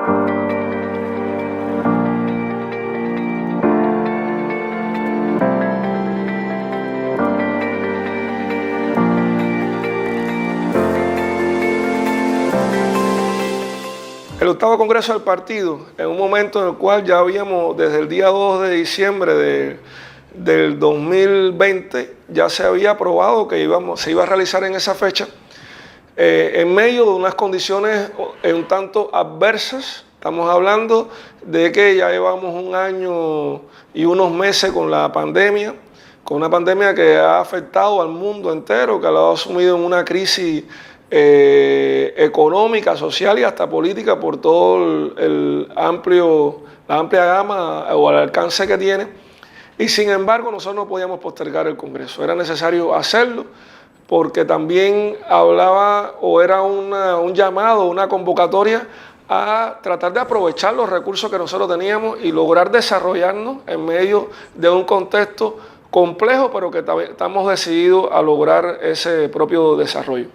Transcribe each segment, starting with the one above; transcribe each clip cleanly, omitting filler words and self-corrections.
El octavo Congreso del Partido, en un momento en el cual ya habíamos, desde el día 2 de diciembre del 2020, ya se había aprobado que se iba a realizar en esa fecha, en medio de unas condiciones un tanto adversas. Estamos hablando de que ya llevamos un año y unos meses con la pandemia, con una pandemia que ha afectado al mundo entero, que lo ha sumido en una crisis económica, social y hasta política por todo la amplia gama o el alcance que tiene. Y sin embargo nosotros no podíamos postergar el Congreso, era necesario hacerlo porque también hablaba o era un llamado, una convocatoria a tratar de aprovechar los recursos que nosotros teníamos y lograr desarrollarnos en medio de un contexto complejo, pero que estamos decididos a lograr ese propio desarrollo.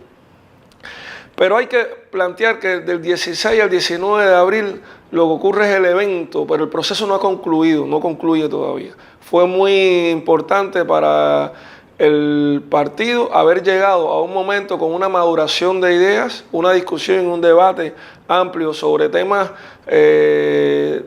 Pero hay que plantear que del 16 al 19 de abril lo que ocurre es el evento, pero el proceso no ha concluido, no concluye todavía. Fue muy importante para el partido haber llegado a un momento con una maduración de ideas, una discusión y un debate amplio sobre temas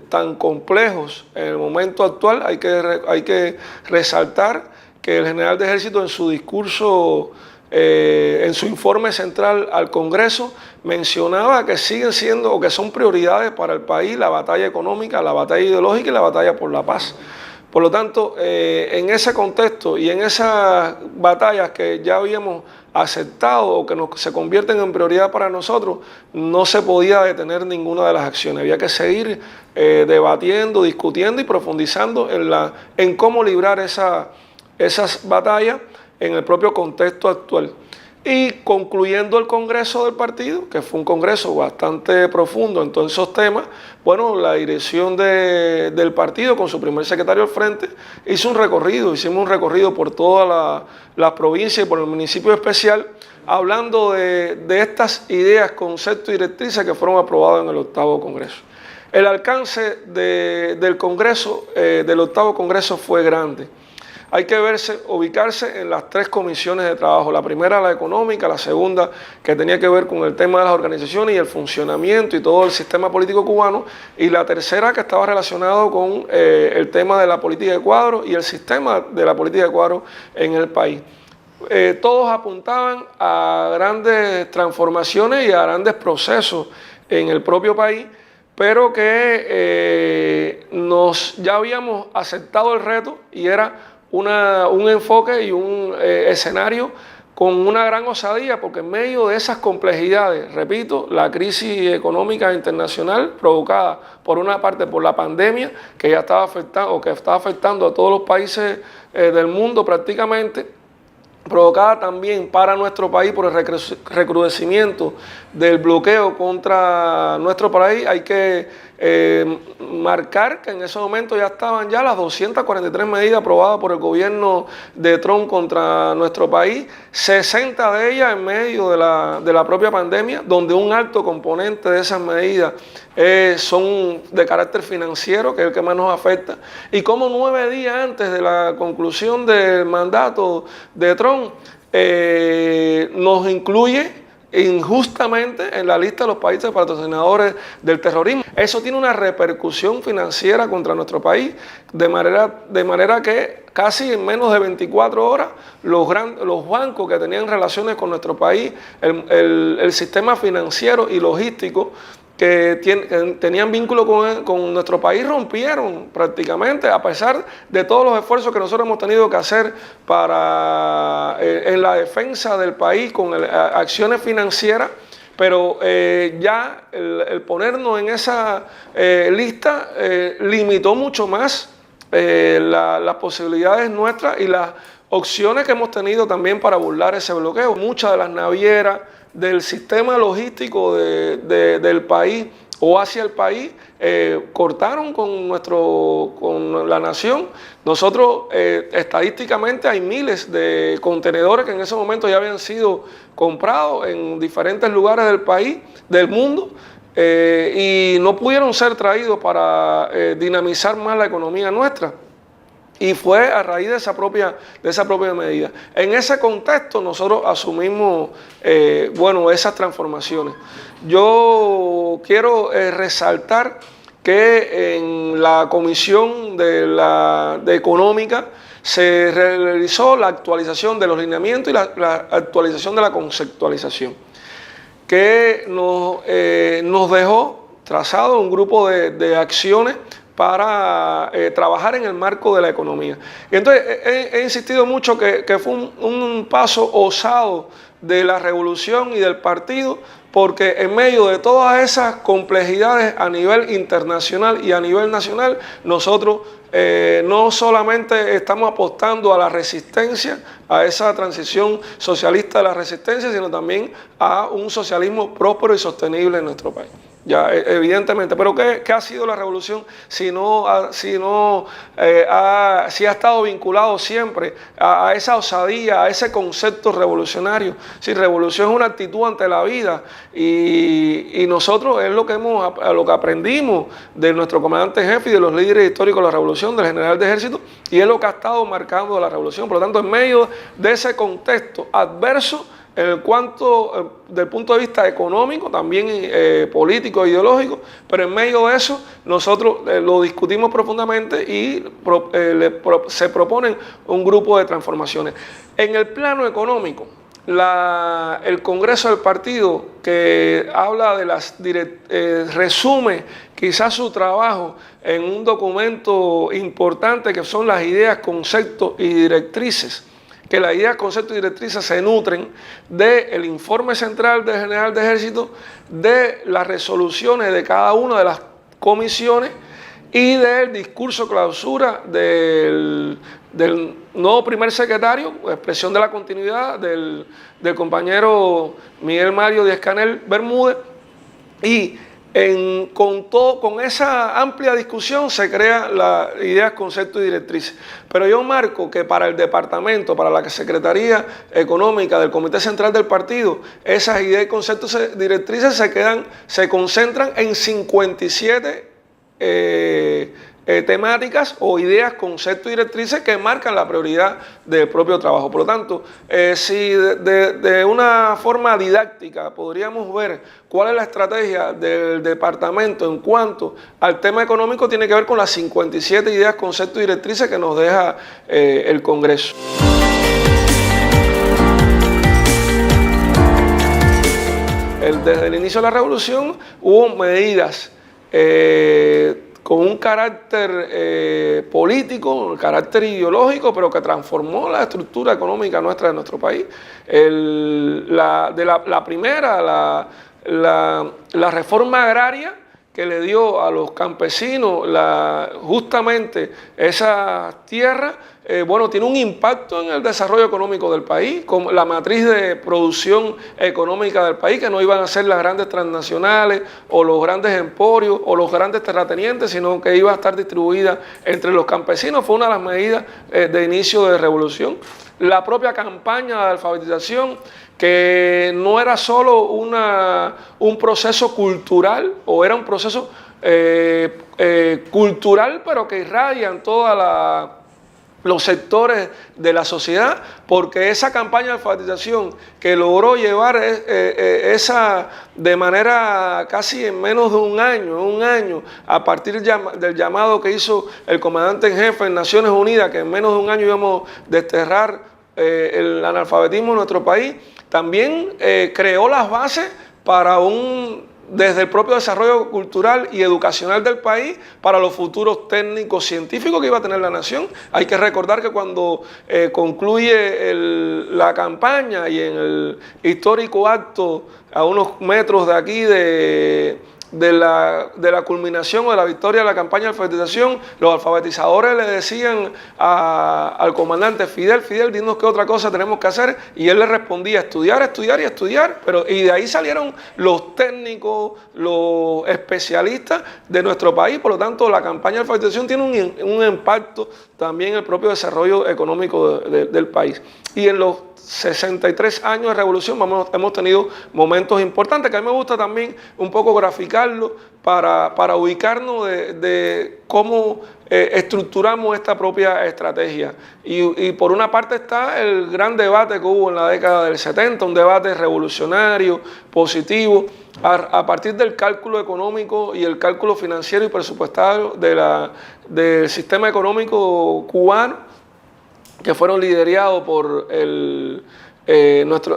tan complejos en el momento actual. Hay que resaltar que el general de Ejército en su discurso, en su informe central al Congreso, mencionaba que siguen siendo o que son prioridades para el país la batalla económica, la batalla ideológica y la batalla por la paz. Por lo tanto, en ese contexto y en esas batallas que ya habíamos aceptado o que se convierten en prioridad para nosotros, no se podía detener ninguna de las acciones. Había que seguir debatiendo, discutiendo y profundizando en cómo librar esas batallas en el propio contexto actual. Y concluyendo el Congreso del partido, que fue un Congreso bastante profundo en todos esos temas, bueno, la dirección del partido con su primer secretario al frente hicimos un recorrido por todas las provincias y por el municipio especial, hablando de estas ideas, conceptos y directrices que fueron aprobados en el octavo Congreso. El alcance del Congreso, del octavo Congreso, fue grande. Hay que ubicarse en las tres comisiones de trabajo. La primera, la económica; la segunda, que tenía que ver con el tema de las organizaciones y el funcionamiento y todo el sistema político cubano; y la tercera, que estaba relacionado con el tema de la política de cuadro y el sistema de la política de cuadro en el país. Todos apuntaban a grandes transformaciones y a grandes procesos en el propio país, pero que ya habíamos aceptado el reto y era un enfoque y un escenario con una gran osadía, porque en medio de esas complejidades, repito, la crisis económica internacional provocada por una parte por la pandemia, que ya estaba afectando o que está afectando a todos los países del mundo prácticamente, provocada también para nuestro país por el recrudecimiento del bloqueo contra nuestro país. Hay que marcar que en ese momento ya estaban las 243 medidas aprobadas por el gobierno de Trump contra nuestro país, 60 de ellas en medio de la propia pandemia, donde un alto componente de esas medidas son de carácter financiero, que es el que más nos afecta, y como 9 días antes de la conclusión del mandato de Trump nos incluye injustamente en la lista de los países patrocinadores del terrorismo. Eso tiene una repercusión financiera contra nuestro país, de manera que casi en menos de 24 horas los bancos que tenían relaciones con nuestro país, el sistema financiero y logístico que tenían vínculo con nuestro país, rompieron prácticamente, a pesar de todos los esfuerzos que nosotros hemos tenido que hacer en la defensa del país con acciones financieras. Pero ya el ponernos en esa lista limitó mucho más las posibilidades nuestras y las opciones que hemos tenido también para burlar ese bloqueo. Muchas de las navieras del sistema logístico del país o hacia el país cortaron con la nación. Nosotros estadísticamente hay miles de contenedores que en ese momento ya habían sido comprados en diferentes lugares del país, del mundo, y no pudieron ser traídos para dinamizar más la economía nuestra. Y fue a raíz de esa propia medida. En ese contexto nosotros asumimos esas transformaciones. Yo quiero resaltar que en la Comisión de Económica se realizó la actualización de los lineamientos y la actualización de la conceptualización, que nos dejó trazado un grupo de acciones para trabajar en el marco de la economía. Y entonces he insistido mucho que fue un paso osado de la revolución y del partido, porque en medio de todas esas complejidades a nivel internacional y a nivel nacional, nosotros no solamente estamos apostando a la resistencia, a esa transición socialista de la resistencia, sino también a un socialismo próspero y sostenible en nuestro país. Ya, evidentemente, pero ¿qué ha sido la revolución si ha estado vinculado siempre a esa osadía, a ese concepto revolucionario? Si revolución es una actitud ante la vida, y nosotros es lo que aprendimos de nuestro comandante jefe y de los líderes históricos de la revolución, del general de ejército, y es lo que ha estado marcando la revolución. Por lo tanto, en medio de ese contexto adverso, en cuanto del punto de vista económico, también político e ideológico, pero en medio de eso nosotros lo discutimos profundamente y se proponen un grupo de transformaciones. En el plano económico, el Congreso del Partido, que habla de resume quizás su trabajo en un documento importante que son las ideas, conceptos y directrices, que las ideas, conceptos y directrices se nutren del informe central del general de ejército, de las resoluciones de cada una de las comisiones y del discurso clausura del nuevo primer secretario, expresión de la continuidad del compañero Miguel Mario Díaz-Canel Bermúdez. Y con esa amplia discusión se crean las ideas, conceptos y directrices. Pero yo marco que para el departamento, para la Secretaría Económica del Comité Central del Partido, esas ideas, conceptos y directrices se concentran en 57 temáticas o ideas, conceptos y directrices que marcan la prioridad del propio trabajo. Por lo tanto, si de una forma didáctica podríamos ver cuál es la estrategia del departamento en cuanto al tema económico, tiene que ver con las 57 ideas, conceptos y directrices que nos deja el Congreso. Desde el inicio de la revolución hubo medidas con un carácter político, un carácter ideológico, pero que transformó la estructura económica nuestra de nuestro país. La primera, la reforma agraria, que le dio a los campesinos justamente esas tierras, tiene un impacto en el desarrollo económico del país, como la matriz de producción económica del país, que no iban a ser las grandes transnacionales o los grandes emporios o los grandes terratenientes, sino que iba a estar distribuida entre los campesinos. Fue una de las medidas de inicio de revolución. La propia campaña de alfabetización, que no era solo un proceso cultural, o era un proceso cultural, pero que irradia en todos los sectores de la sociedad, porque esa campaña de alfabetización que logró llevar esa de manera casi en menos de un año, a partir del llamado que hizo el comandante en jefe en Naciones Unidas, que en menos de un año íbamos a desterrar el analfabetismo en nuestro país, también creó las bases para desde el propio desarrollo cultural y educacional del país, para los futuros técnicos científicos que iba a tener la nación. Hay que recordar que cuando concluye la campaña y en el histórico acto a unos metros de aquí de la culminación o de la victoria de la campaña de alfabetización, los alfabetizadores le decían al comandante: Fidel, dinos qué otra cosa tenemos que hacer, y él le respondía: estudiar, estudiar y estudiar. Y de ahí salieron los técnicos, los especialistas de nuestro país. Por lo tanto, la campaña de alfabetización tiene un impacto también en el propio desarrollo económico del país. Y en los 63 años de revolución hemos tenido momentos importantes, que a mí me gusta también un poco graficar considerarlo para ubicarnos de cómo estructuramos esta propia estrategia. Y por una parte está el gran debate que hubo en la década del 70, un debate revolucionario, positivo, a partir del cálculo económico y el cálculo financiero y presupuestario del sistema económico cubano, que fueron liderados por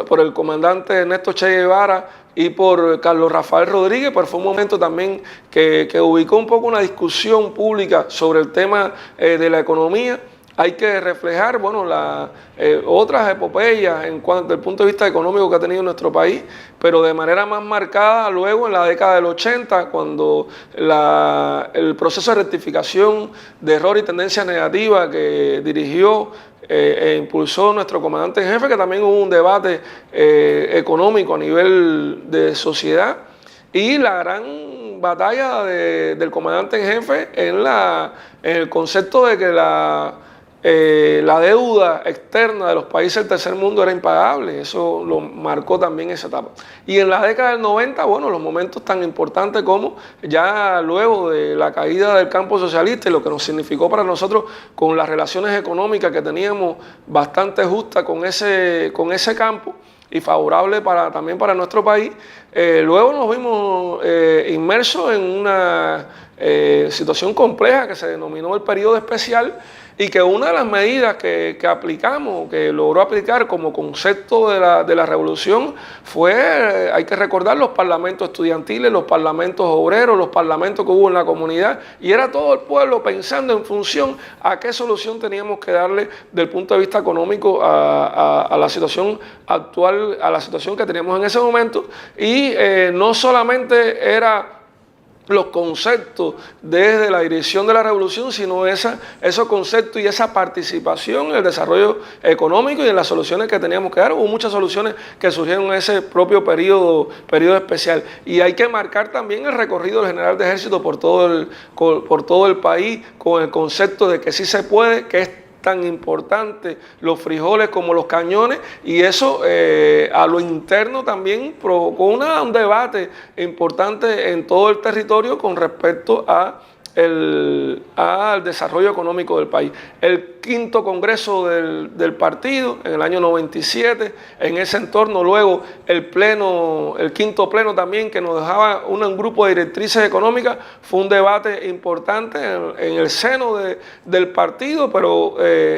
por el comandante Ernesto Che Guevara y por Carlos Rafael Rodríguez, pero fue un momento también que ubicó un poco una discusión pública sobre el tema de la economía. Hay que reflejar, bueno, otras epopeyas en cuanto al punto de vista económico que ha tenido nuestro país, pero de manera más marcada luego en la década del 80, cuando el proceso de rectificación de error y tendencia negativa que dirigió e impulsó nuestro comandante en jefe, que también hubo un debate económico a nivel de sociedad, y la gran batalla del comandante en jefe en el concepto de que la deuda externa de los países del tercer mundo era impagable. Eso lo marcó también esa etapa. Y en la década del 90, bueno, los momentos tan importantes como ya luego de la caída del campo socialista y lo que nos significó para nosotros con las relaciones económicas que teníamos bastante justas con ese campo y favorable también para nuestro país, luego nos vimos inmersos en una situación compleja que se denominó el periodo especial, y que una de las medidas que aplicamos, que logró aplicar como concepto de la revolución, fue, hay que recordar, los parlamentos estudiantiles, los parlamentos obreros, los parlamentos que hubo en la comunidad, y era todo el pueblo pensando en función a qué solución teníamos que darle desde el punto de vista económico a la situación actual, a la situación que teníamos en ese momento, y no solamente era los conceptos desde la dirección de la revolución, sino esos conceptos y esa participación en el desarrollo económico y en las soluciones que teníamos que dar. Hubo muchas soluciones que surgieron en ese propio periodo especial. Y hay que marcar también el recorrido del general de ejército por todo el país, con el concepto de que sí se puede, que es tan importante los frijoles como los cañones, y eso a lo interno también provocó un debate importante en todo el territorio con respecto al desarrollo económico del país. El quinto congreso del partido en el año 97, en ese entorno luego el quinto pleno también, que nos dejaba un grupo de directrices económicas, fue un debate importante en el seno del partido, pero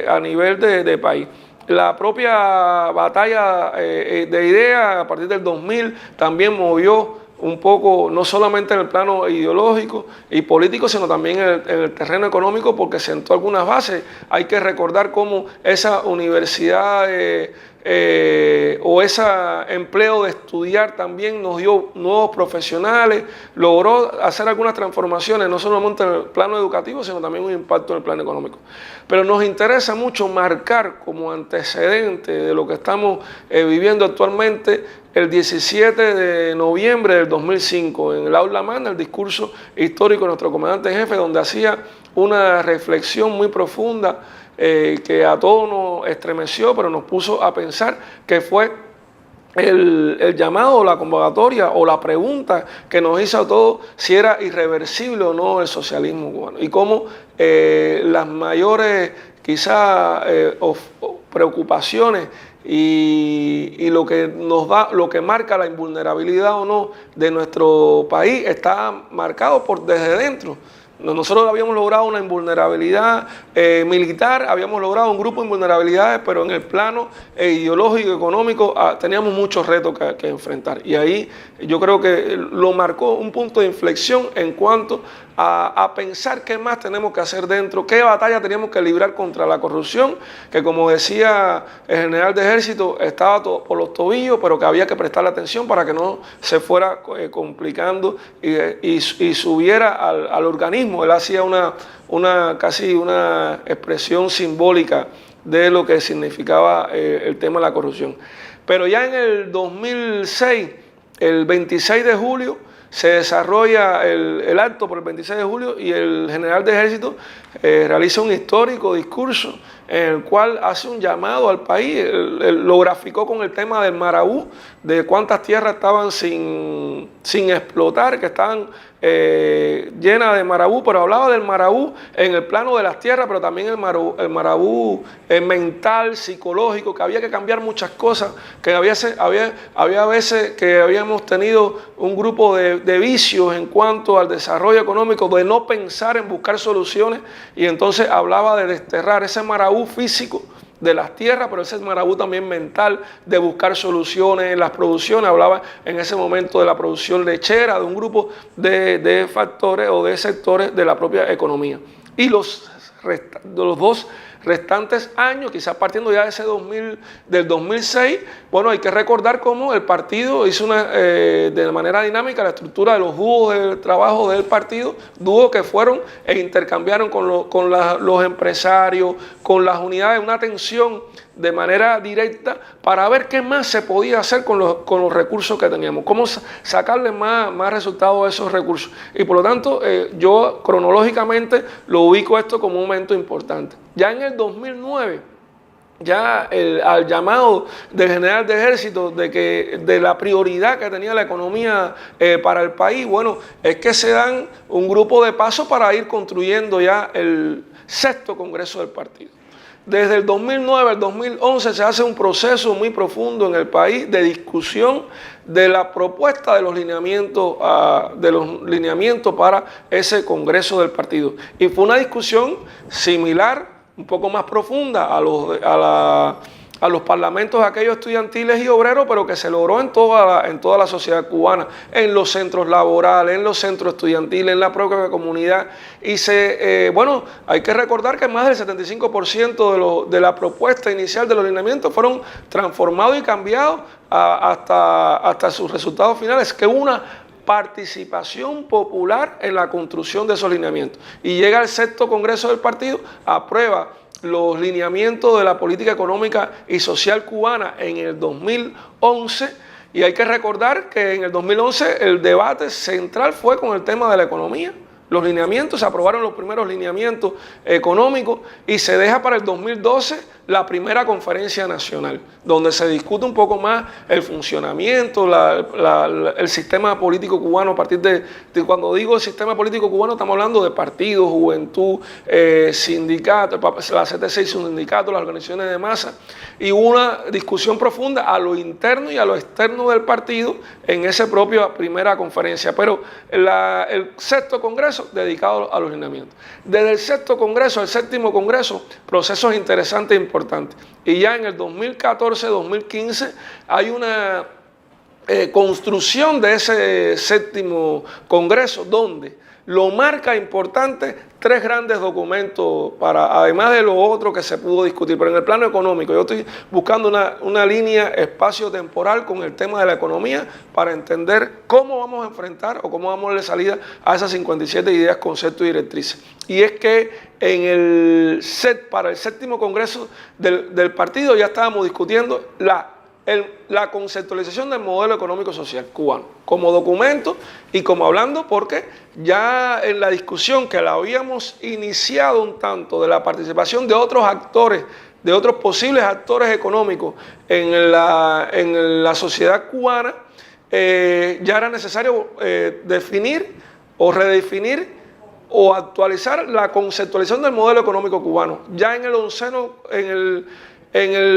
a nivel de país. La propia batalla de ideas a partir del 2000 también movió un poco, no solamente en el plano ideológico y político, sino también en el terreno económico, porque sentó algunas bases. Hay que recordar cómo esa universidad o ese empleo de estudiar también nos dio nuevos profesionales, logró hacer algunas transformaciones, no solamente en el plano educativo, sino también un impacto en el plano económico. Pero nos interesa mucho marcar como antecedente de lo que estamos viviendo actualmente el 17 de noviembre del 2005, en el aula magna, el discurso histórico de nuestro comandante en jefe, donde hacía una reflexión muy profunda que a todos nos estremeció, pero nos puso a pensar, que fue el llamado, la convocatoria o la pregunta que nos hizo a todos si era irreversible o no el socialismo cubano, y cómo las mayores quizás preocupaciones y lo que marca la invulnerabilidad o no de nuestro país está marcado desde dentro. Nosotros habíamos logrado una invulnerabilidad militar, habíamos logrado un grupo de invulnerabilidades, pero en el plano ideológico y económico teníamos muchos retos que enfrentar. Y ahí yo creo que lo marcó un punto de inflexión en cuanto a pensar qué más tenemos que hacer dentro, qué batalla teníamos que librar contra la corrupción, que como decía el general de ejército, estaba por los tobillos, pero que había que prestarle atención para que no se fuera complicando y subiera al organismo. Él hacía casi una expresión simbólica de lo que significaba el tema de la corrupción. Pero ya en el 2006, el 26 de julio, se desarrolla el acto por el 26 de julio y el general de ejército realiza un histórico discurso en el cual hace un llamado al país. Él lo graficó con el tema del Maraú, de cuántas tierras estaban sin explotar, que estaban llenas de Maraú, pero hablaba del Maraú en el plano de las tierras, pero también el Maraú mental, psicológico, que había que cambiar muchas cosas, que había veces que habíamos tenido un grupo de vicios en cuanto al desarrollo económico, de no pensar en buscar soluciones, y entonces hablaba de desterrar ese Maraú físico de las tierras, pero ese Maraú también mental, de buscar soluciones en las producciones. Hablaba en ese momento de la producción lechera, de un grupo de factores o de sectores de la propia economía. Y los dos restantes años, quizás partiendo ya del 2006, bueno, hay que recordar cómo el partido hizo de manera dinámica la estructura de los dúos de trabajo del partido, dúos que fueron e intercambiaron con los empresarios, con las unidades, una atención de manera directa para ver qué más se podía hacer con los recursos que teníamos, cómo sacarle más resultados a esos recursos. Y por lo tanto, yo cronológicamente lo ubico esto como un momento importante. Ya en el 2009, ya al llamado del general de ejército de la prioridad que tenía la economía para el país, bueno, es que se dan un grupo de pasos para ir construyendo ya el 6º Congreso del partido. Desde el 2009 al 2011 se hace un proceso muy profundo en el país de discusión de la propuesta de los lineamientos para ese Congreso del partido. Y fue una discusión similar, un poco más profunda a los parlamentos aquellos estudiantiles y obreros, pero que se logró en toda la sociedad cubana, en los centros laborales, en los centros estudiantiles, en la propia comunidad. Y bueno, hay que recordar que más del 75% de la propuesta inicial de los lineamientos fueron transformados y cambiados hasta sus resultados finales, que una participación popular en la construcción de esos lineamientos. Y llega el 6º Congreso del partido, aprueba los lineamientos de la política económica y social cubana en el 2011, y hay que recordar que en el 2011 el debate central fue con el tema de la economía. Los lineamientos, se aprobaron los primeros lineamientos económicos y se deja para el 2012 la primera conferencia nacional, donde se discute un poco más el funcionamiento, el sistema político cubano. A partir de cuando digo el sistema político cubano, estamos hablando de partidos, juventud, sindicatos, la CTC y sus sindicatos, las organizaciones de masa, y una discusión profunda a lo interno y a lo externo del partido en esa propia primera conferencia. Pero el 6º Congreso dedicado a los lineamientos. Desde el 6º Congreso al 7º Congreso, procesos interesantes e importantes. Y ya en el 2014-2015 hay una construcción de ese 7º Congreso, donde lo marca importante 3 grandes documentos, además de lo otro que se pudo discutir. Pero en el plano económico, yo estoy buscando una línea espacio-temporal con el tema de la economía para entender cómo vamos a enfrentar o cómo vamos a darle salida a esas 57 ideas, conceptos y directrices. Y es que para el 7º Congreso del partido ya estábamos discutiendo la conceptualización del modelo económico social cubano como documento y como hablando, porque ya en la discusión que la habíamos iniciado un tanto de la participación de otros actores, de otros posibles actores económicos en la sociedad cubana, ya era necesario definir o redefinir o actualizar la conceptualización del modelo económico cubano. Ya en el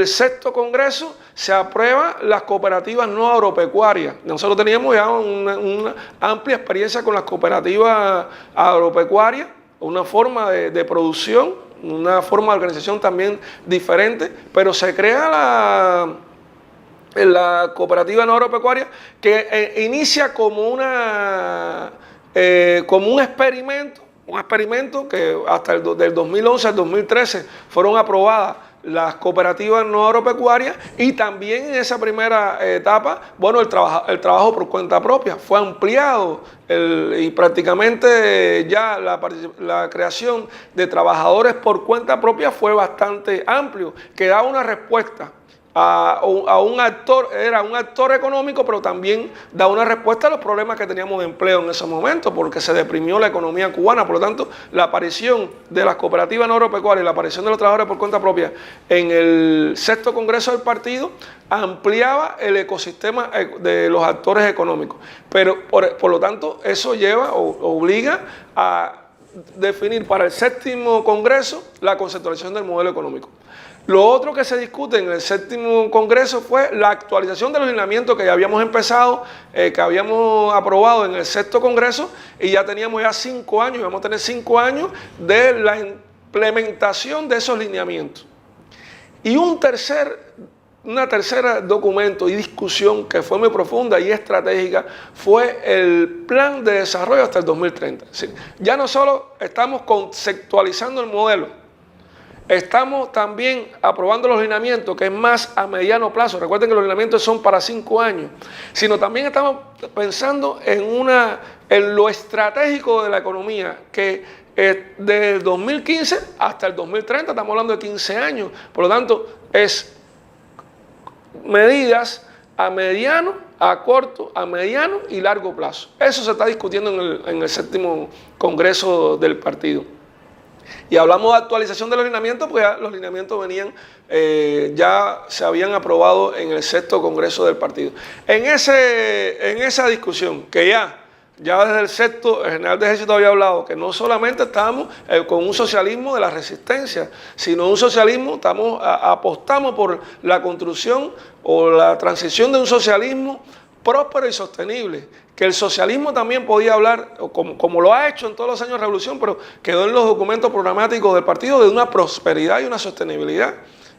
6º Congreso se aprueban las cooperativas no agropecuarias. Nosotros teníamos ya una amplia experiencia con las cooperativas agropecuarias, una forma de producción, una forma de organización también diferente, pero se crea la cooperativa no agropecuaria que inicia como un experimento que hasta del 2011 al 2013 fueron aprobadas las cooperativas no agropecuarias, y también en esa primera etapa, bueno, el trabajo por cuenta propia fue ampliado y prácticamente ya la creación de trabajadores por cuenta propia fue bastante amplio, que daba una respuesta a un actor, era un actor económico, pero también da una respuesta a los problemas que teníamos de empleo en ese momento, porque se deprimió la economía cubana. Por lo tanto, la aparición de las cooperativas no agropecuarias y la aparición de los trabajadores por cuenta propia en el sexto congreso del partido ampliaba el ecosistema de los actores económicos. Pero, por lo tanto, eso lleva o obliga a definir para el séptimo congreso la conceptualización del modelo económico. Lo otro que se discute en el séptimo congreso fue la actualización de los lineamientos que ya habíamos empezado, que habíamos aprobado en el sexto congreso, y ya teníamos ya 5 años, y vamos a tener 5 años de la implementación de esos lineamientos. Y una tercera documento y discusión que fue muy profunda y estratégica fue el plan de desarrollo hasta el 2030. ¿Sí? Ya no solo estamos conceptualizando el modelo, estamos también aprobando los lineamientos, que es más a mediano plazo. Recuerden que los lineamientos son para 5 años, sino también estamos pensando en lo estratégico de la economía, que desde el 2015 hasta el 2030, estamos hablando de 15 años. Por lo tanto, es medidas a mediano, a corto, a mediano y largo plazo. Eso se está discutiendo en el séptimo congreso del partido. Y hablamos de actualización de los lineamientos, porque ya los lineamientos venían, ya se habían aprobado en el sexto congreso del partido. En esa discusión, que ya desde el sexto, el general de ejército había hablado que no solamente estábamos con un socialismo de la resistencia, sino un socialismo, apostamos por la construcción o la transición de un socialismo próspero y sostenible, que el socialismo también podía hablar, como lo ha hecho en todos los años de revolución, pero quedó en los documentos programáticos del partido, de una prosperidad y una sostenibilidad,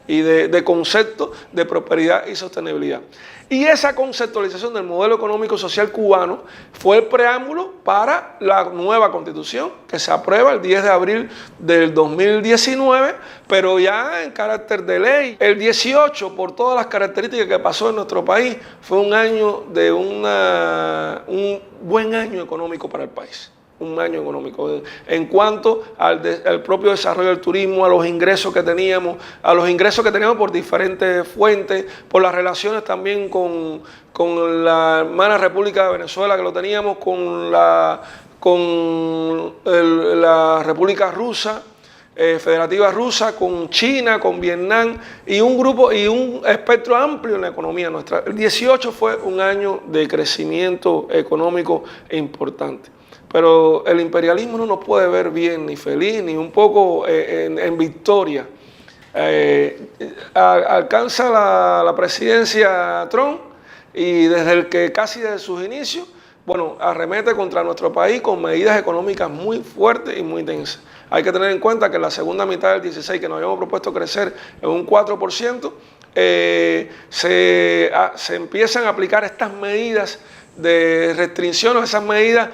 y de conceptos de prosperidad y sostenibilidad. Y esa conceptualización del modelo económico social cubano fue el preámbulo para la nueva constitución, que se aprueba el 10 de abril del 2019, pero ya en carácter de ley. El 18, por todas las características que pasó en nuestro país, fue un año de un buen año económico para el país. Un año económico en cuanto al propio desarrollo del turismo, a los ingresos que teníamos, por diferentes fuentes, por las relaciones también con la hermana República de Venezuela, que lo teníamos, con la República Rusa, Federativa Rusa, con China, con Vietnam, y un espectro amplio en la economía nuestra. El 18 fue un año de crecimiento económico importante. Pero el imperialismo no nos puede ver bien, ni feliz, ni un poco en victoria. Alcanza la presidencia Trump, y casi desde sus inicios, arremete contra nuestro país con medidas económicas muy fuertes y muy densas. Hay que tener en cuenta que en la segunda mitad del 16, que nos habíamos propuesto crecer en un 4%, se empiezan a aplicar estas medidas de restricción, esas medidas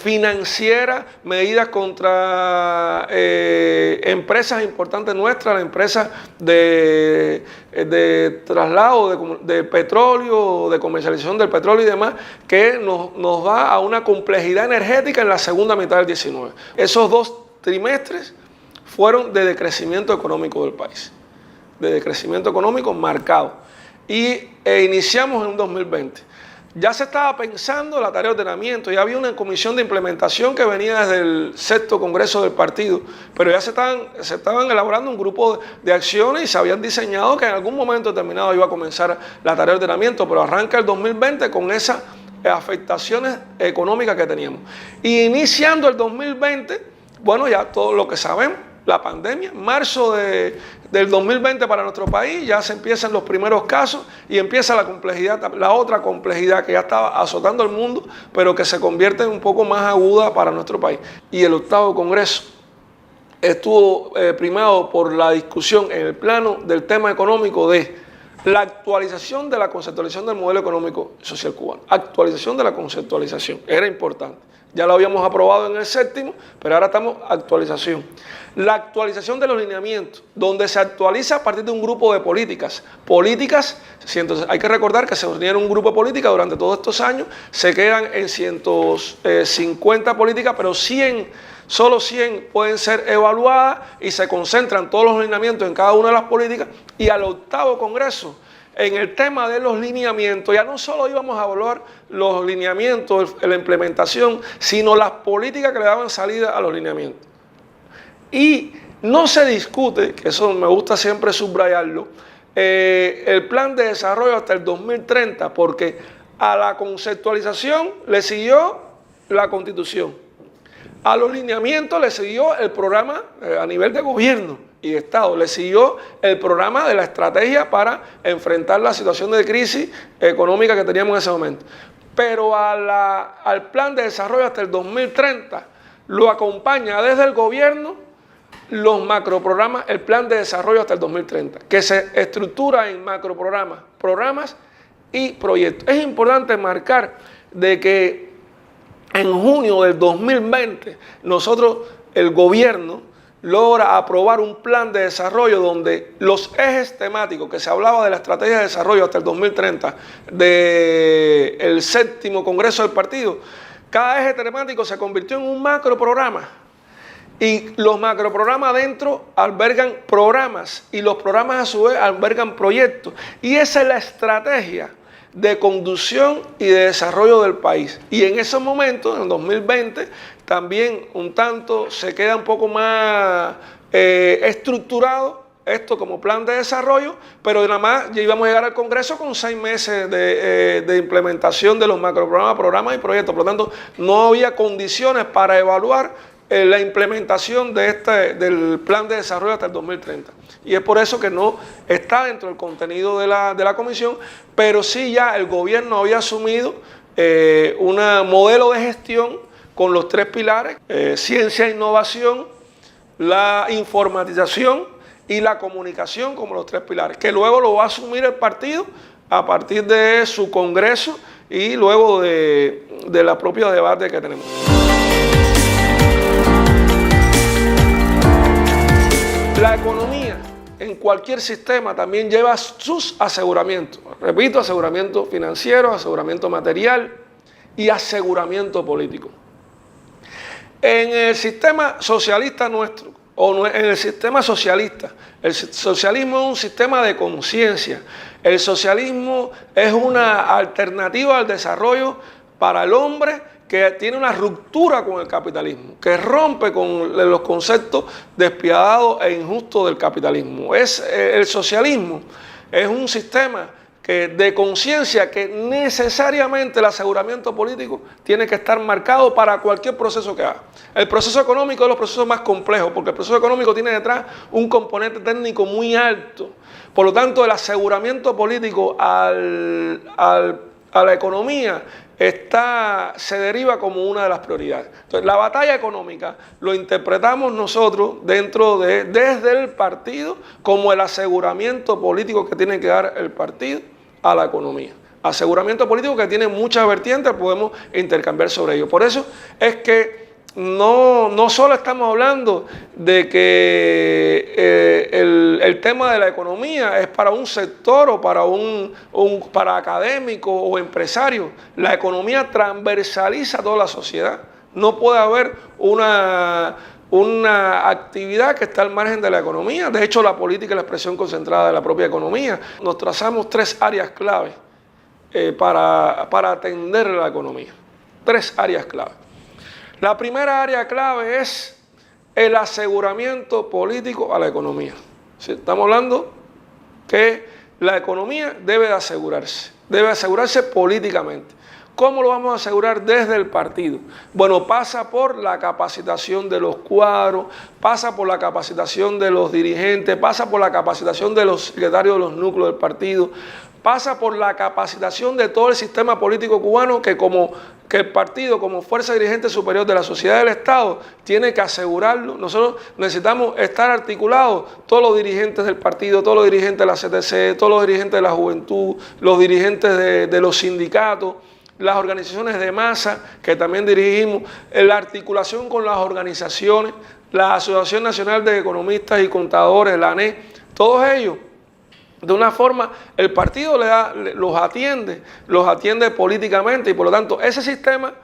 financieras, medidas contra empresas importantes nuestras, las empresas de traslado de petróleo, de comercialización del petróleo y demás, que nos va a una complejidad energética en la segunda mitad del 19. Esos 2 trimestres fueron de decrecimiento económico del país, de decrecimiento económico marcado. Y iniciamos en un 2020. Ya se estaba pensando la tarea de ordenamiento, ya había una comisión de implementación que venía desde el sexto congreso del partido, pero ya se estaban elaborando un grupo de acciones y se habían diseñado que en algún momento determinado iba a comenzar la tarea de ordenamiento, pero arranca el 2020 con esas afectaciones económicas que teníamos. Y iniciando el 2020, ya todo lo que sabemos, la pandemia, marzo del 2020 para nuestro país, ya se empiezan los primeros casos y empieza la complejidad, la otra complejidad que ya estaba azotando al mundo, pero que se convierte en un poco más aguda para nuestro país. Y el octavo congreso estuvo primado por la discusión en el plano del tema económico de la actualización de la conceptualización del modelo económico social cubano. Actualización de la conceptualización, era importante. Ya lo habíamos aprobado en el séptimo, pero ahora estamos actualización. La actualización de los lineamientos, donde se actualiza a partir de un grupo de políticas. Entonces hay que recordar que se unieron un grupo de políticas durante todos estos años, se quedan en 150 políticas, pero 100 solo 100 pueden ser evaluadas y se concentran todos los lineamientos en cada una de las políticas, y al 8º Congreso, en el tema de los lineamientos, ya no solo íbamos a evaluar los lineamientos, la implementación, sino las políticas que le daban salida a los lineamientos. Y no se discute, que eso me gusta siempre subrayarlo, el plan de desarrollo hasta el 2030, porque a la conceptualización le siguió la Constitución, a los lineamientos le siguió el programa a nivel de gobierno y de Estado, le siguió el programa de la estrategia para enfrentar la situación de crisis económica que teníamos en ese momento. Pero al plan de desarrollo hasta el 2030 lo acompaña desde el gobierno los macroprogramas, el plan de desarrollo hasta el 2030, que se estructura en macroprogramas, programas y proyectos. Es importante marcar de que en junio del 2020 nosotros, el gobierno, logra aprobar un plan de desarrollo donde los ejes temáticos que se hablaba de la estrategia de desarrollo hasta el 2030 del 7º Congreso del partido, cada eje temático se convirtió en un macroprograma. Y los macroprogramas adentro albergan programas y los programas a su vez albergan proyectos. Y esa es la estrategia de conducción y de desarrollo del país. Y en esos momentos, en el 2020, también un tanto se queda un poco más estructurado esto como plan de desarrollo, pero nada más ya íbamos a llegar al Congreso con 6 meses de implementación de los macroprogramas, programas y proyectos. Por lo tanto, no había condiciones para evaluar la implementación del plan de desarrollo hasta el 2030. Y es por eso que no está dentro del contenido de la comisión, pero sí ya el gobierno había asumido un modelo de gestión con los 3 pilares, ciencia e innovación, la informatización y la comunicación como los 3 pilares, que luego lo va a asumir el partido a partir de su congreso y luego de la propia debate que tenemos. La economía en cualquier sistema también lleva sus aseguramientos. Repito, aseguramiento financiero, aseguramiento material y aseguramiento político. En el sistema socialista nuestro, o en el sistema socialista, el socialismo es un sistema de conciencia. El socialismo es una alternativa al desarrollo para el hombre que tiene una ruptura con el capitalismo, que rompe con los conceptos despiadados e injustos del capitalismo. El socialismo es un sistema de conciencia que necesariamente el aseguramiento político tiene que estar marcado para cualquier proceso que haga. El proceso económico es de los procesos más complejos, porque el proceso económico tiene detrás un componente técnico muy alto. Por lo tanto, el aseguramiento político a la economía se deriva como una de las prioridades. Entonces, la batalla económica lo interpretamos nosotros desde el partido como el aseguramiento político que tiene que dar el partido a la economía. Aseguramiento político que tiene muchas vertientes, podemos intercambiar sobre ello. Por eso es que no solo estamos hablando de que el tema de la economía es para un sector o para académico o empresario. La economía transversaliza toda la sociedad. No puede haber una actividad que está al margen de la economía. De hecho, la política es la expresión concentrada de la propia economía. Nos trazamos 3 áreas clave para atender la economía. 3 áreas clave. La primera área clave es el aseguramiento político a la economía. ¿Sí? Estamos hablando que la economía debe asegurarse políticamente. ¿Cómo lo vamos a asegurar desde el partido? Bueno, pasa por la capacitación de los cuadros, pasa por la capacitación de los dirigentes, pasa por la capacitación de los secretarios de los núcleos del partido, pasa por la capacitación de todo el sistema político cubano que el partido como fuerza dirigente superior de la sociedad del Estado tiene que asegurarlo. Nosotros necesitamos estar articulados, todos los dirigentes del partido, todos los dirigentes de la CTC, todos los dirigentes de la juventud, los dirigentes de los sindicatos, las organizaciones de masa que también dirigimos, la articulación con las organizaciones, la Asociación Nacional de Economistas y Contadores, la ANE, todos ellos. De una forma, el partido los atiende políticamente y por lo tanto ese sistema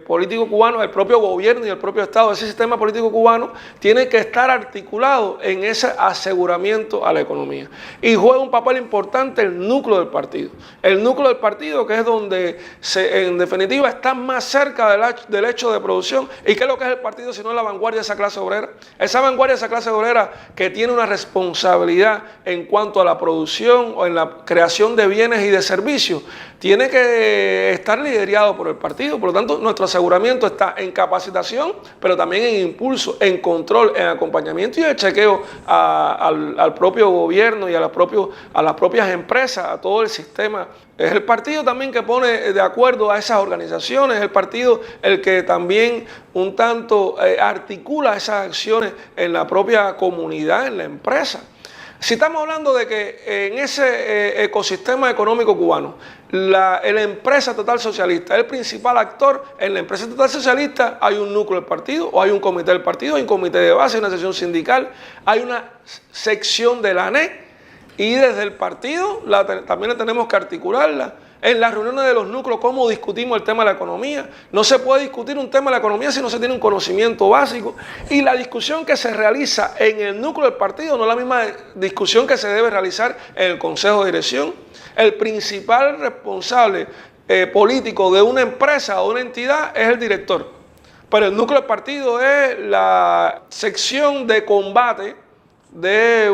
político cubano, el propio gobierno y el propio Estado, ese sistema político cubano tiene que estar articulado en ese aseguramiento a la economía. Y juega un papel importante el núcleo del partido. El núcleo del partido, que es donde en definitiva está más cerca del hecho de producción. ¿Y qué es lo que es el partido sino la vanguardia de esa clase obrera? Esa vanguardia de esa clase obrera que tiene una responsabilidad en cuanto a la producción o en la creación de bienes y de servicios, tiene que estar liderado por el partido. Por lo tanto, nuestro aseguramiento está en capacitación, pero también en impulso, en control, en acompañamiento y en chequeo al propio gobierno y a las propias empresas, a todo el sistema. Es el partido también que pone de acuerdo a esas organizaciones, es el partido el que también un tanto articula esas acciones en la propia comunidad, en la empresa. Si estamos hablando de que en ese ecosistema económico cubano, la empresa total socialista es el principal actor, en la empresa total socialista hay un núcleo del partido, o hay un comité del partido, hay un comité de base, hay una sección sindical, hay una sección de la ANEC, y desde el partido también tenemos que articularla. En las reuniones de los núcleos, cómo discutimos el tema de la economía. No se puede discutir un tema de la economía si no se tiene un conocimiento básico. Y la discusión que se realiza en el núcleo del partido no es la misma discusión que se debe realizar en el Consejo de Dirección. El principal responsable político de una empresa o una entidad es el director. Pero el núcleo del partido es la sección de combate de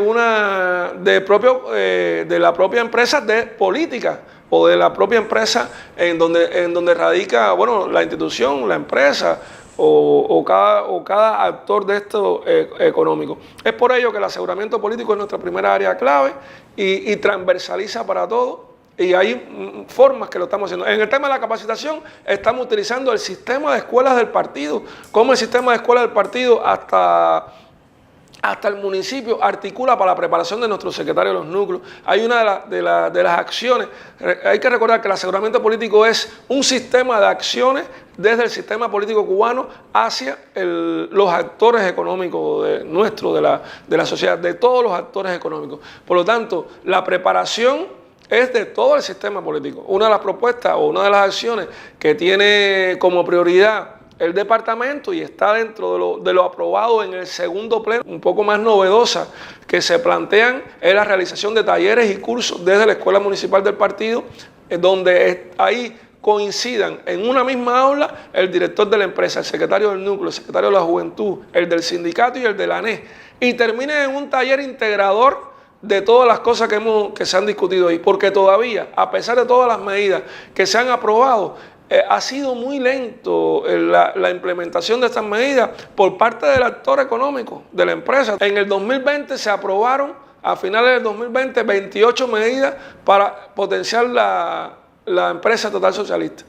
la propia empresa de política, o de la propia empresa en donde radica, bueno, la institución, la empresa o cada actor de esto económico. Es por ello que el aseguramiento político es nuestra primera área clave y transversaliza para todo. Y hay formas que lo estamos haciendo. En el tema de la capacitación estamos utilizando el sistema de escuelas del partido, como el sistema de escuelas del partido hasta el municipio articula para la preparación de nuestros secretarios de los núcleos. Hay una de las acciones, hay que recordar que el aseguramiento político es un sistema de acciones desde el sistema político cubano hacia los actores económicos de la sociedad, de todos los actores económicos. Por lo tanto, la preparación es de todo el sistema político. Una de las propuestas o una de las acciones que tiene como prioridad el departamento y está dentro de lo aprobado en el segundo pleno, un poco más novedosa que se plantean, es la realización de talleres y cursos desde la Escuela Municipal del Partido, donde ahí coincidan en una misma aula el director de la empresa, el secretario del núcleo, el secretario de la juventud, el del sindicato y el de la ANEC, y terminen en un taller integrador de todas las cosas que se han discutido ahí, porque todavía, a pesar de todas las medidas que se han aprobado, ha sido muy lento la implementación de estas medidas por parte del actor económico, de la empresa. En el 2020 se aprobaron, a finales del 2020, 28 medidas para potenciar la empresa total socialista.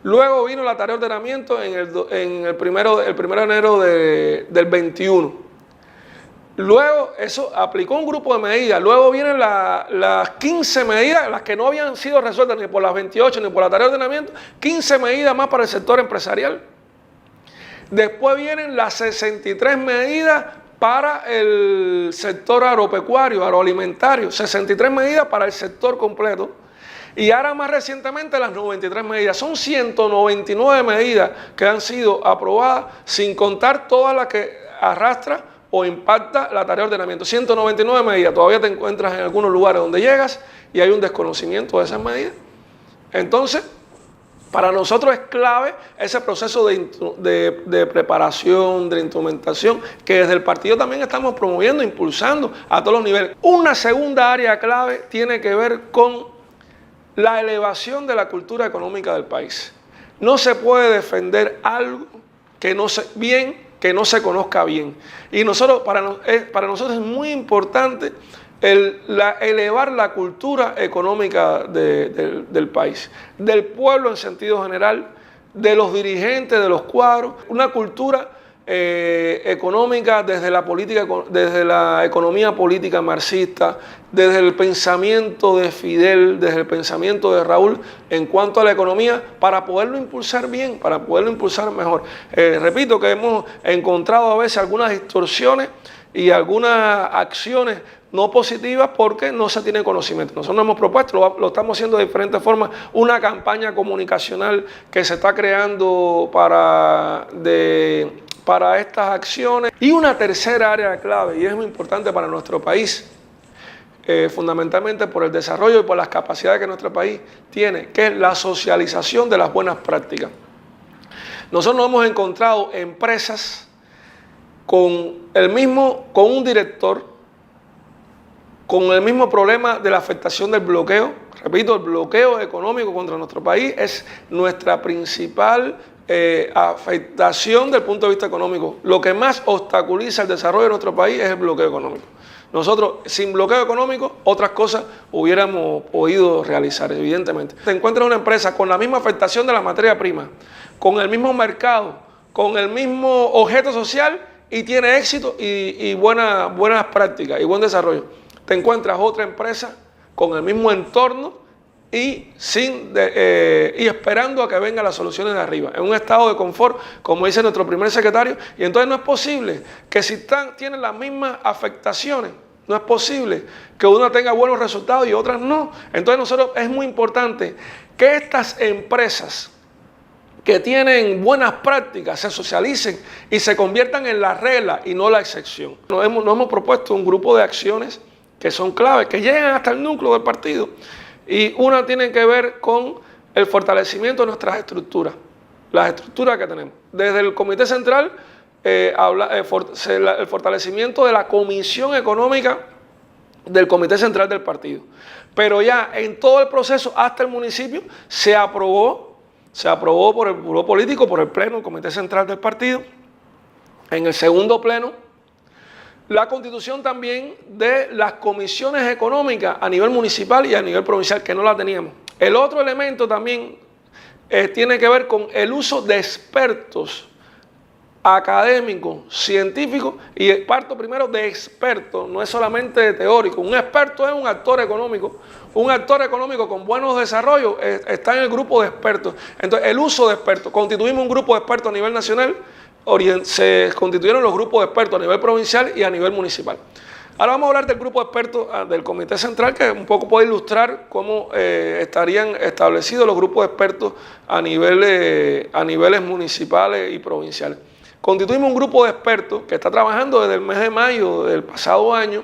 Luego vino la tarea de ordenamiento en el primero de enero del 21. Luego eso aplicó un grupo de medidas, luego vienen las 15 medidas, las que no habían sido resueltas ni por las 28 ni por la tarea de ordenamiento, 15 medidas más para el sector empresarial. Después vienen las 63 medidas para el sector agropecuario, agroalimentario, 63 medidas para el sector completo. Y ahora más recientemente las 93 medidas. Son 199 medidas que han sido aprobadas sin contar todas las que arrastra o impacta la tarea de ordenamiento. 199 medidas, todavía te encuentras en algunos lugares donde llegas y hay un desconocimiento de esas medidas. Entonces, para nosotros es clave ese proceso de preparación, de instrumentación, que desde el partido también estamos promoviendo, impulsando a todos los niveles. Una segunda área clave tiene que ver con la elevación de la cultura económica del país. No se puede defender algo que no se conozca bien. Y para nosotros es muy importante elevar la cultura económica del país, del pueblo en sentido general, de los dirigentes, de los cuadros, una cultura económica desde la economía política marxista, desde el pensamiento de Fidel, desde el pensamiento de Raúl en cuanto a la economía, para poderlo impulsar bien, para poderlo impulsar mejor. Repito que hemos encontrado a veces algunas distorsiones y algunas acciones no positivas porque no se tiene conocimiento. Nosotros nos hemos propuesto, lo estamos haciendo de diferentes formas, una campaña comunicacional que se está creando para estas acciones. Y una tercera área clave, y es muy importante para nuestro país, fundamentalmente por el desarrollo y por las capacidades que nuestro país tiene, que es la socialización de las buenas prácticas. Nosotros nos hemos encontrado empresas con un director, con el mismo problema de la afectación del bloqueo. Repito, el bloqueo económico contra nuestro país es nuestra principal afectación del punto de vista económico. Lo que más obstaculiza el desarrollo de nuestro país es el bloqueo económico. Nosotros, sin bloqueo económico, otras cosas hubiéramos podido realizar, evidentemente. Te encuentras una empresa con la misma afectación de la materia prima, con el mismo mercado, con el mismo objeto social y tiene éxito y buenas prácticas y buen desarrollo. Te encuentras otra empresa con el mismo entorno y esperando a que vengan las soluciones de arriba, en un estado de confort, como dice nuestro primer secretario. Y entonces no es posible que si tienen las mismas afectaciones, no es posible que una tenga buenos resultados y otras no. Entonces es muy importante que estas empresas que tienen buenas prácticas se socialicen y se conviertan en la regla y no la excepción. Nos hemos propuesto un grupo de acciones que son claves, que llegan hasta el núcleo del partido. Y una tiene que ver con el fortalecimiento de nuestras estructuras, las estructuras que tenemos. Desde el Comité Central, el fortalecimiento de la Comisión Económica del Comité Central del partido. Pero ya en todo el proceso, hasta el municipio, se aprobó por el Buró Político, por el Pleno, el Comité Central del partido. En el segundo pleno, la constitución también de las comisiones económicas a nivel municipal y a nivel provincial, que no la teníamos. El otro elemento también tiene que ver con el uso de expertos académicos, científicos, y parto primero de expertos, no es solamente de teórico. Un experto es un actor económico con buenos desarrollos está en el grupo de expertos. Entonces, el uso de expertos, constituimos un grupo de expertos a nivel nacional, se constituyeron los grupos de expertos a nivel provincial y a nivel municipal. Ahora vamos a hablar del grupo de expertos del Comité Central, que un poco puede ilustrar cómo estarían establecidos los grupos de expertos a niveles municipales y provinciales. Constituimos un grupo de expertos que está trabajando desde el mes de mayo del pasado año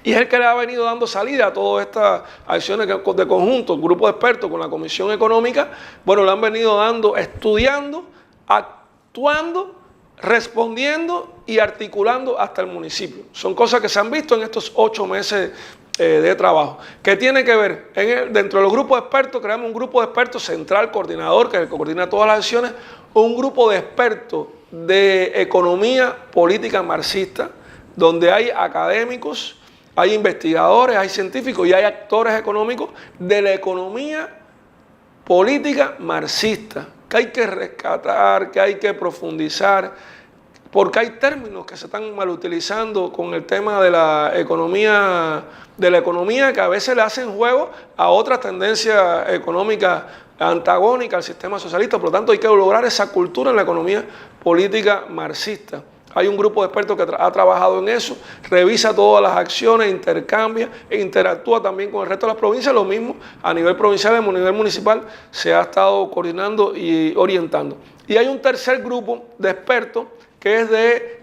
y es el que le ha venido dando salida a todas estas acciones de conjunto. El grupo de expertos con la Comisión Económica, bueno, le han venido estudiando, actuando, respondiendo y articulando hasta el municipio. Son cosas que se han visto en estos 8 meses de trabajo. ¿Qué tiene que ver? Dentro de los grupos de expertos creamos un grupo de expertos central, coordinador, que coordina todas las acciones, un grupo de expertos de economía política marxista, donde hay académicos, hay investigadores, hay científicos y hay actores económicos de la economía política marxista, que hay que rescatar, que hay que profundizar, porque hay términos que se están mal utilizando con el tema de la economía que a veces le hacen juego a otras tendencias económicas antagónicas al sistema socialista. Por lo tanto, hay que lograr esa cultura en la economía política marxista. Hay un grupo de expertos que ha trabajado en eso, revisa todas las acciones, intercambia e interactúa también con el resto de las provincias. Lo mismo a nivel provincial, a nivel municipal, se ha estado coordinando y orientando. Y hay un tercer grupo de expertos que es de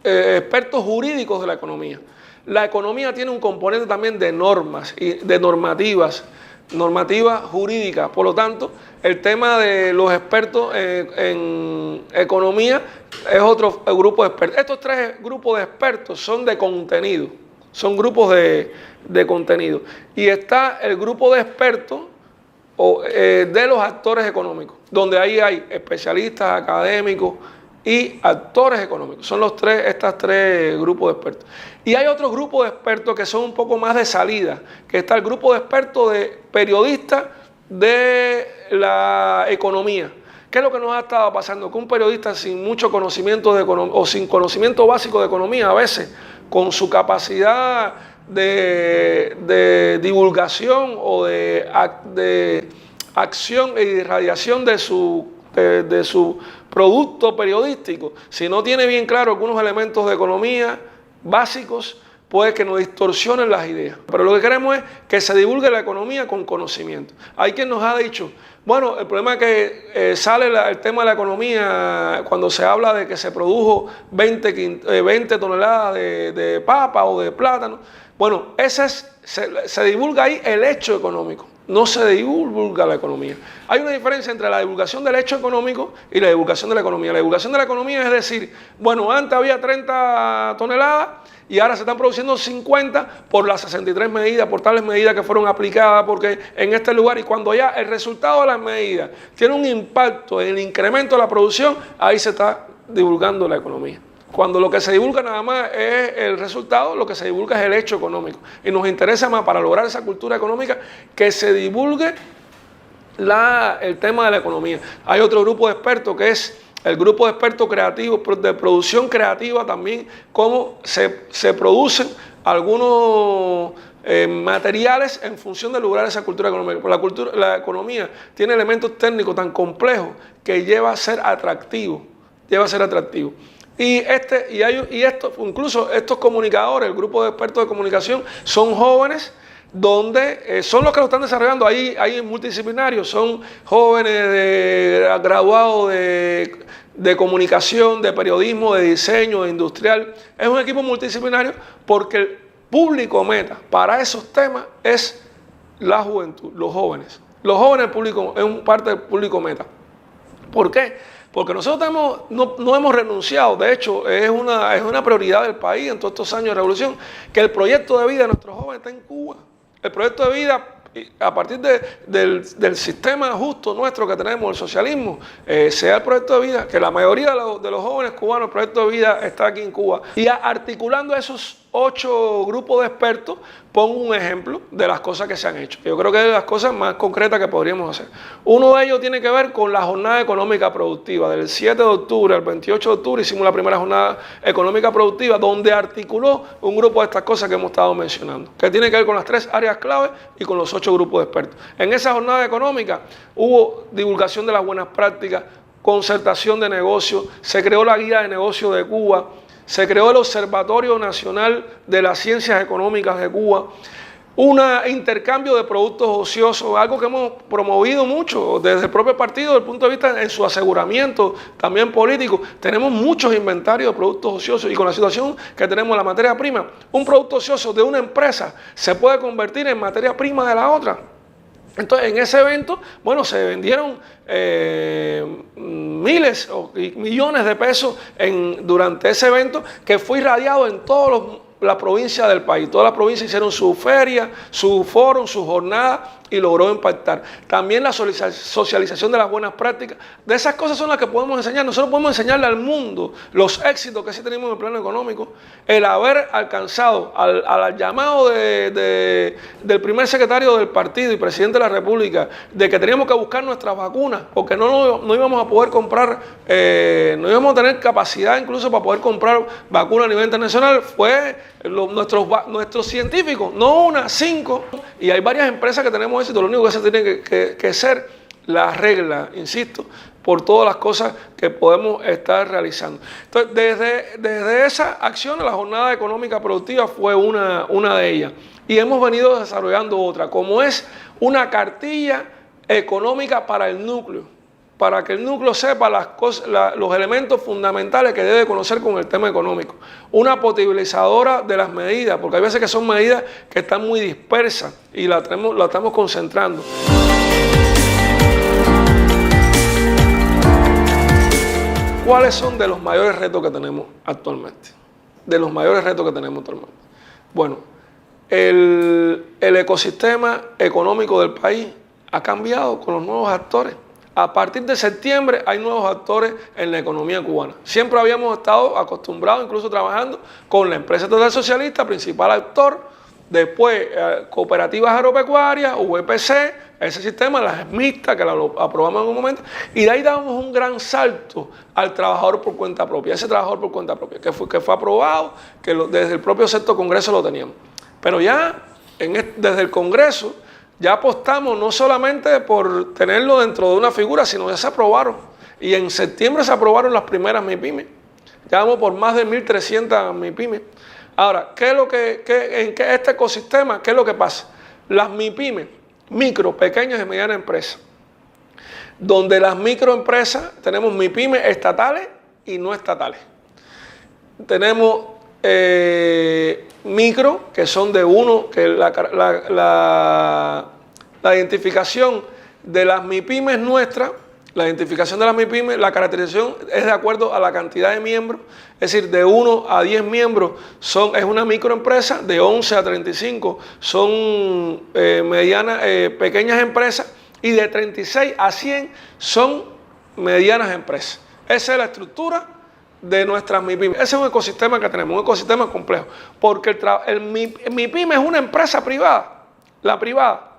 expertos jurídicos de la economía. La economía tiene un componente también de normas y de normativas jurídicas. Por lo tanto, el tema de los expertos en economía es otro grupo de expertos. Estos 3 grupos de expertos son de contenido, son grupos de contenido. Y está el grupo de expertos de los actores económicos, donde ahí hay especialistas, académicos y actores económicos. Son estos 3 grupos de expertos. Y hay otros grupos de expertos que son un poco más de salida, que está el grupo de expertos de periodistas de la economía. ¿Qué es lo que nos ha estado pasando? Que un periodista sin mucho conocimiento de economía o sin conocimiento básico de economía, a veces con su capacidad de divulgación o de acción e irradiación de su producto periodístico, si no tiene bien claro algunos elementos de economía, básicos puede que nos distorsionen las ideas. Pero lo que queremos es que se divulgue la economía con conocimiento. Hay quien nos ha dicho, bueno, el problema es que sale el tema de la economía cuando se habla de que se produjo 20 toneladas de papa o de plátano. Bueno, se divulga ahí el hecho económico, no se divulga la economía. Hay una diferencia entre la divulgación del hecho económico y la divulgación de la economía. La divulgación de la economía es decir, bueno, antes había 30 toneladas y ahora se están produciendo 50 por las 63 medidas, por tales medidas que fueron aplicadas, porque en este lugar, y cuando ya el resultado de las medidas tiene un impacto en el incremento de la producción, ahí se está divulgando la economía. Cuando lo que se divulga nada más es el resultado, lo que se divulga es el hecho económico. Y nos interesa más para lograr esa cultura económica que se divulgue el tema de la economía. Hay otro grupo de expertos que es el grupo de expertos creativos, de producción creativa también, cómo se producen algunos materiales en función de lograr esa cultura económica. La economía tiene elementos técnicos tan complejos que lleva a ser atractivo. Incluso estos comunicadores, el grupo de expertos de comunicación, son jóvenes donde son los que lo están desarrollando. Hay multidisciplinarios, son jóvenes graduados de comunicación, de periodismo, de diseño, de industrial. Es un equipo multidisciplinario porque el público meta para esos temas es la juventud, los jóvenes. Los jóvenes es parte del público meta. ¿Por qué? Porque nosotros no hemos renunciado. De hecho, es una prioridad del país en todos estos años de revolución que el proyecto de vida de nuestros jóvenes está en Cuba. El proyecto de vida, a partir del sistema justo nuestro que tenemos, el socialismo, sea el proyecto de vida, que la mayoría de los jóvenes cubanos, el proyecto de vida está aquí en Cuba. Y articulando esos 8 grupos de expertos, pongo un ejemplo de las cosas que se han hecho. Yo creo que es de las cosas más concretas que podríamos hacer. Uno de ellos tiene que ver con la jornada económica productiva. Del 7 de octubre al 28 de octubre hicimos la primera jornada económica productiva, donde articuló un grupo de estas cosas que hemos estado mencionando, que tiene que ver con las 3 áreas clave y con los 8 grupos de expertos. En esa jornada económica hubo divulgación de las buenas prácticas, concertación de negocios, se creó la guía de negocios de Cuba, se creó el Observatorio Nacional de las Ciencias Económicas de Cuba, un intercambio de productos ociosos, algo que hemos promovido mucho desde el propio partido, desde el punto de vista en su aseguramiento también político. Tenemos muchos inventarios de productos ociosos y con la situación que tenemos en la materia prima, un producto ocioso de una empresa se puede convertir en materia prima de la otra. Entonces, en ese evento, bueno, se vendieron miles o millones de pesos durante ese evento que fue irradiado en todas las provincias del país. Todas las provincias hicieron su feria, su foro, su jornada y logró impactar. También la socialización de las buenas prácticas. De esas cosas son las que podemos enseñar. Nosotros podemos enseñarle al mundo los éxitos que sí tenemos en el plano económico, el haber alcanzado al llamado del primer secretario del partido y presidente de la República, de que teníamos que buscar nuestras vacunas, porque no íbamos a poder comprar, no íbamos a tener capacidad incluso para poder comprar vacunas a nivel internacional. Fue nuestros científicos, no 5, y hay varias empresas que tenemos éxito. Lo único que se tiene que ser la regla, insisto, por todas las cosas que podemos estar realizando. Entonces, desde esa acción, la jornada económica productiva fue una de ellas. Y hemos venido desarrollando otra, como es una cartilla económica para el núcleo, para que el núcleo sepa los elementos fundamentales que debe conocer con el tema económico. Una potabilizadora de las medidas, porque hay veces que son medidas que están muy dispersas y la estamos concentrando. ¿Cuáles son de los mayores retos que tenemos actualmente? Bueno, el ecosistema económico del país ha cambiado con los nuevos actores. A partir de septiembre hay nuevos actores en la economía cubana. Siempre habíamos estado acostumbrados, incluso trabajando con la empresa estatal socialista, principal actor, después cooperativas agropecuarias, UEPC, ese sistema, las mixtas, que lo aprobamos en un momento, y de ahí damos un gran salto al trabajador por cuenta propia. Ese trabajador por cuenta propia, que fue aprobado, que desde el propio sexto Congreso lo teníamos. Pero ya desde el Congreso, ya apostamos no solamente por tenerlo dentro de una figura, sino ya se aprobaron. Y en septiembre se aprobaron las primeras MIPYMES. Ya vamos por más de 1.300 MIPYMES. Ahora, en este ecosistema, qué es lo que pasa? Las MIPYMES, micro, pequeñas y medianas empresas, donde las microempresas, tenemos MIPYMES estatales y no estatales. Tenemos micro, que son de uno, que la identificación de las MIPYMES nuestras, la identificación de las MIPYMES, la caracterización es de acuerdo a la cantidad de miembros, es decir, de 1 a 10 miembros es una microempresa, de 11 a 35 son pequeñas empresas, y de 36 a 100 son medianas empresas. Esa es la estructura de nuestras MIPYMES. Ese es un ecosistema que tenemos, un ecosistema complejo, porque MIPYME es una empresa privada. La privada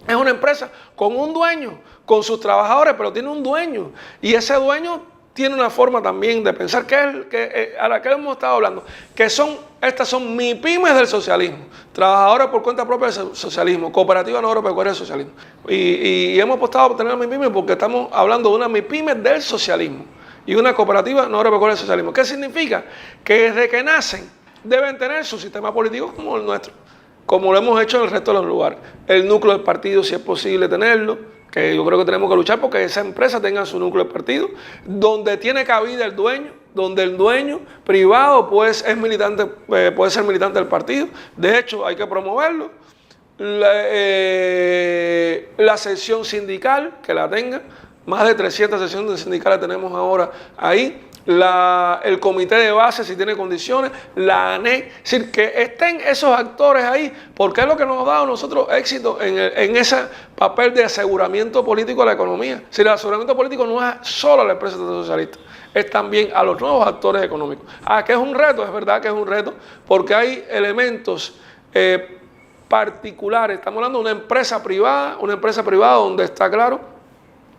es una empresa con un dueño, con sus trabajadores, pero tiene un dueño, y ese dueño tiene una forma también de pensar, a la que hemos estado hablando, estas son MIPYMES del socialismo, trabajadoras por cuenta propia del socialismo, cooperativas no agropecuarias del socialismo. Y hemos apostado por tener MIPYMES porque estamos hablando de una MIPYME del socialismo y una cooperativa no agropecuaria del socialismo. ¿Qué significa? Que desde que nacen deben tener su sistema político como el nuestro, como lo hemos hecho en el resto de los lugares. El núcleo del partido, si es posible tenerlo, que yo creo que tenemos que luchar porque esa empresa tenga su núcleo de partido, donde tiene cabida el dueño, donde el dueño privado puede ser militante del partido. De hecho, hay que promoverlo. La sección sindical, que la tenga. Más de 300 secciones sindicales tenemos ahora ahí. El comité de base, si tiene condiciones, la ANEC, es decir, que estén esos actores ahí, porque es lo que nos ha dado a nosotros éxito en ese papel de aseguramiento político de la economía. Es decir, el aseguramiento político no es solo a la empresa socialista, es también a los nuevos actores económicos. Que es un reto, es verdad que es un reto, porque hay elementos particulares. Estamos hablando de una empresa privada donde está claro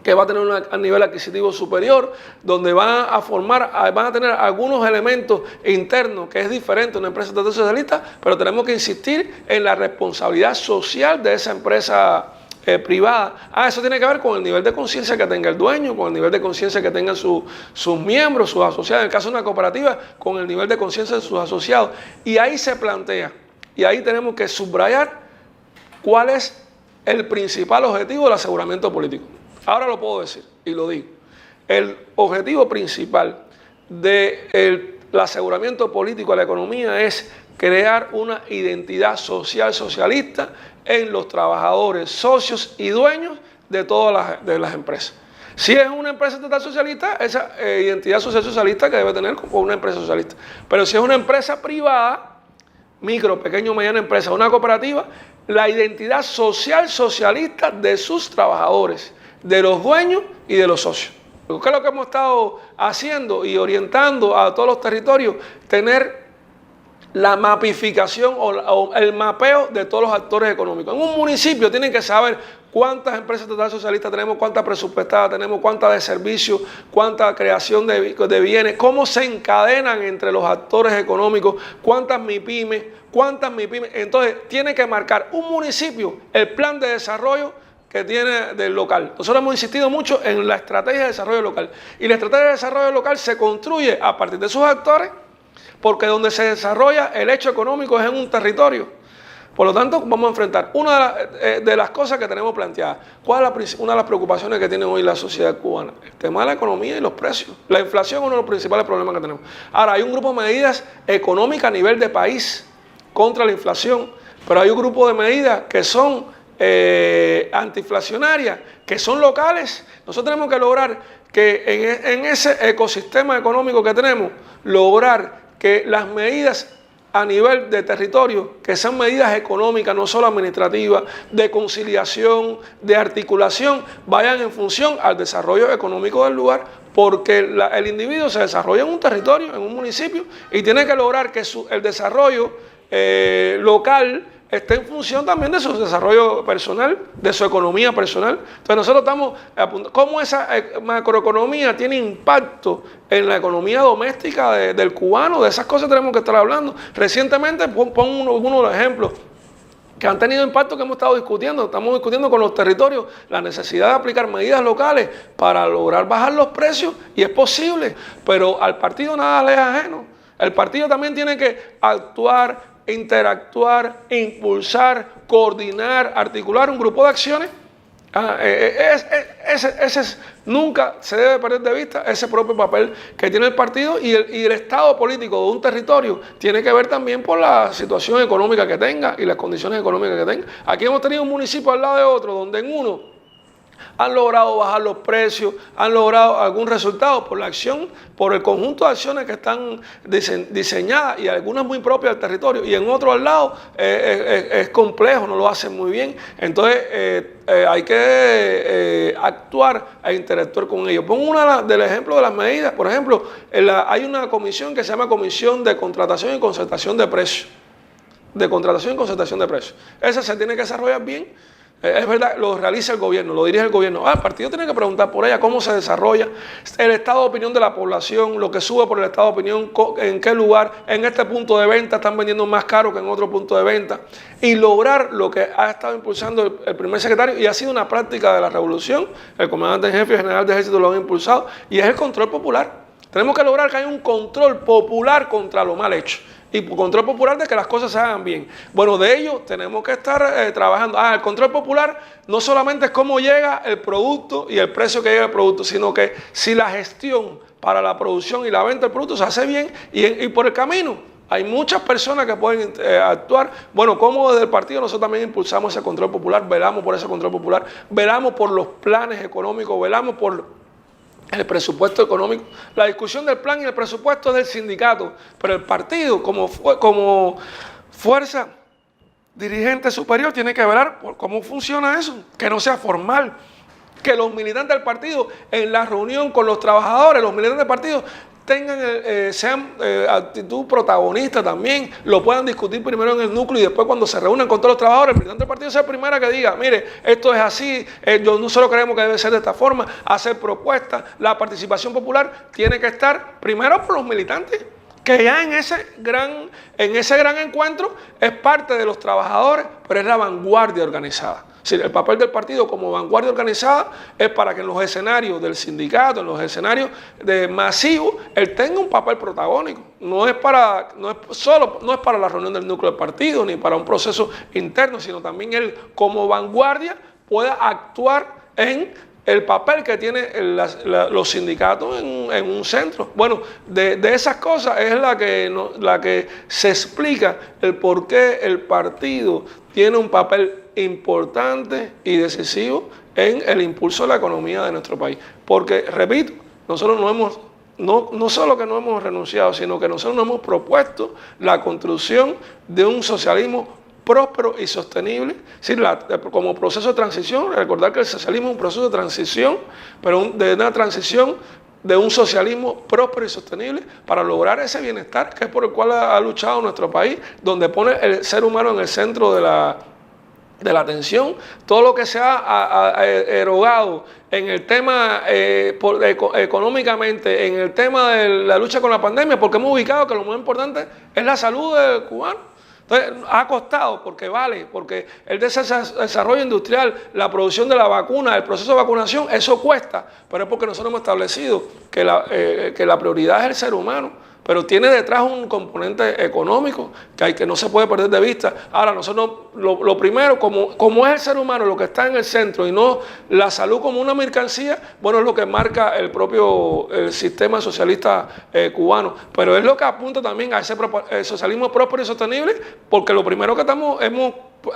que va a tener un nivel adquisitivo superior, donde van a tener algunos elementos internos que es diferente a una empresa socialista, pero tenemos que insistir en la responsabilidad social de esa empresa privada. Eso tiene que ver con el nivel de conciencia que tenga el dueño, con el nivel de conciencia que tengan sus miembros, sus asociados, en el caso de una cooperativa, con el nivel de conciencia de sus asociados. Y ahí se plantea, y ahí tenemos que subrayar cuál es el principal objetivo del aseguramiento político. Ahora lo puedo decir y lo digo. El objetivo principal del aseguramiento político a la economía es crear una identidad social socialista en los trabajadores, socios y dueños de todas las empresas. Si es una empresa estatal socialista, esa identidad social socialista que debe tener como una empresa socialista. Pero si es una empresa privada, micro, pequeño, mediana empresa, una cooperativa, la identidad social socialista de sus trabajadores, de los dueños y de los socios. ¿Qué es lo que hemos estado haciendo y orientando a todos los territorios? Tener la mapificación o el mapeo de todos los actores económicos. En un municipio tienen que saber cuántas empresas estatales socialistas tenemos, cuántas presupuestadas tenemos, cuántas de servicios, cuánta creación de bienes, cómo se encadenan entre los actores económicos, cuántas MIPYMES. Entonces, tiene que marcar un municipio el plan de desarrollo que tiene del local. Nosotros hemos insistido mucho en la estrategia de desarrollo local. Y la estrategia de desarrollo local se construye a partir de sus actores, porque donde se desarrolla el hecho económico es en un territorio. Por lo tanto, vamos a enfrentar una de las cosas que tenemos planteadas. ¿Cuál es una de las preocupaciones que tiene hoy la sociedad cubana? El tema de la economía y los precios. La inflación es uno de los principales problemas que tenemos. Ahora, hay un grupo de medidas económicas a nivel de país contra la inflación, pero hay un grupo de medidas que son antiinflacionarias, que son locales. Nosotros tenemos que lograr que en ese ecosistema económico que tenemos, lograr que las medidas a nivel de territorio, que sean medidas económicas, no solo administrativas, de conciliación, de articulación, vayan en función al desarrollo económico del lugar, porque el individuo se desarrolla en un territorio, en un municipio, y tiene que lograr que el desarrollo local está en función también de su desarrollo personal, de su economía personal. Entonces nosotros estamos apuntando cómo esa macroeconomía tiene impacto en la economía doméstica del cubano. De esas cosas tenemos que estar hablando. Recientemente, pongo uno de los ejemplos que han tenido impacto que hemos estado discutiendo. Estamos discutiendo con los territorios la necesidad de aplicar medidas locales para lograr bajar los precios, y es posible, pero al partido nada le es ajeno El partido también tiene que actuar, interactuar, impulsar, coordinar, articular un grupo de acciones. Nunca se debe perder de vista ese propio papel que tiene el partido y el estado político de un territorio tiene que ver también por la situación económica que tenga y las condiciones económicas que tenga. Aquí hemos tenido un municipio al lado de otro donde en uno han logrado bajar los precios, han logrado algún resultado por la acción, por el conjunto de acciones que están diseñadas y algunas muy propias del territorio. Y en otro al lado es complejo, no lo hacen muy bien. Entonces hay que actuar e interactuar con ellos. Pongo del ejemplo de las medidas. Por ejemplo, hay una comisión que se llama Comisión de Contratación y Concertación de Precios. Esa se tiene que desarrollar bien. Es verdad, lo realiza el gobierno, lo dirige el gobierno. El partido tiene que preguntar por ella cómo se desarrolla, el estado de opinión de la población, lo que sube por el estado de opinión, en qué lugar, en este punto de venta están vendiendo más caro que en otro punto de venta. Y lograr lo que ha estado impulsando el primer secretario y ha sido una práctica de la revolución. El comandante en jefe y el general de ejército lo han impulsado y es el control popular. Tenemos que lograr que haya un control popular contra lo mal hecho. Y control popular de que las cosas se hagan bien. Bueno, de ello tenemos que estar trabajando. El control popular no solamente es cómo llega el producto y el precio que llega el producto, sino que si la gestión para la producción y la venta del producto se hace bien y por el camino hay muchas personas que pueden actuar. Bueno, como desde el partido nosotros también impulsamos ese control popular, velamos por ese control popular, velamos por los planes económicos, velamos por el presupuesto económico. La discusión del plan y el presupuesto es del sindicato, pero el partido como fuerza dirigente superior tiene que velar por cómo funciona eso, que no sea formal, que los militantes del partido en la reunión con los trabajadores, los militantes del partido sean actitud protagonista también, lo puedan discutir primero en el núcleo y después cuando se reúnan con todos los trabajadores, el militante del partido sea el primero que diga, mire, esto es así, nosotros creemos que debe ser de esta forma, hacer propuestas. La participación popular tiene que estar primero por los militantes, que ya en ese gran encuentro es parte de los trabajadores, pero es la vanguardia organizada. Sí, el papel del partido como vanguardia organizada es para que en los escenarios del sindicato, en los escenarios masivos, él tenga un papel protagónico. No es para la reunión del núcleo del partido ni para un proceso interno, sino también él como vanguardia pueda actuar en el papel que tienen los sindicatos en un centro. Bueno, de esas cosas es la que se explica el por qué el partido tiene un papel importante y decisivo en el impulso de la economía de nuestro país. Porque, repito, nosotros no solo que no hemos renunciado, sino que nosotros nos hemos propuesto la construcción de un socialismo próspero y sostenible, como proceso de transición. Recordar que el socialismo es un proceso de transición, pero de una transición de un socialismo próspero y sostenible para lograr ese bienestar que es por el cual ha luchado nuestro país, donde pone el ser humano en el centro de la atención. Todo lo que se ha erogado en el tema económicamente, en el tema de la lucha con la pandemia, porque hemos ubicado que lo más importante es la salud del cubano. Entonces, ha costado porque el desarrollo industrial, la producción de la vacuna, el proceso de vacunación, eso cuesta, pero es porque nosotros hemos establecido que la prioridad es el ser humano. Pero tiene detrás un componente económico que no se puede perder de vista. Ahora, nosotros lo primero, como es el ser humano lo que está en el centro y no la salud como una mercancía, bueno, es lo que marca el propio sistema socialista cubano. Pero es lo que apunta también a ese socialismo próspero y sostenible, porque lo primero que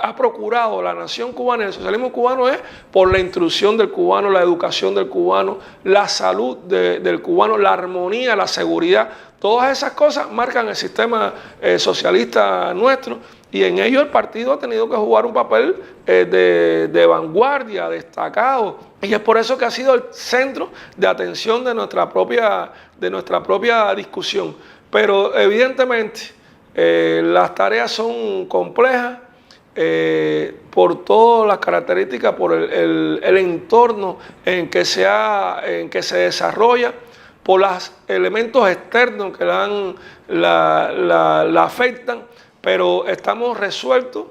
ha procurado la nación cubana y el socialismo cubano es por la instrucción del cubano, la educación del cubano, la salud del cubano, la armonía, la seguridad. Todas esas cosas marcan el sistema socialista nuestro y en ello el partido ha tenido que jugar un papel de vanguardia, destacado. Y es por eso que ha sido el centro de atención de nuestra propia discusión. Pero evidentemente las tareas son complejas. Por todas las características, por el entorno en que se desarrolla, por los elementos externos que la afectan, pero estamos resueltos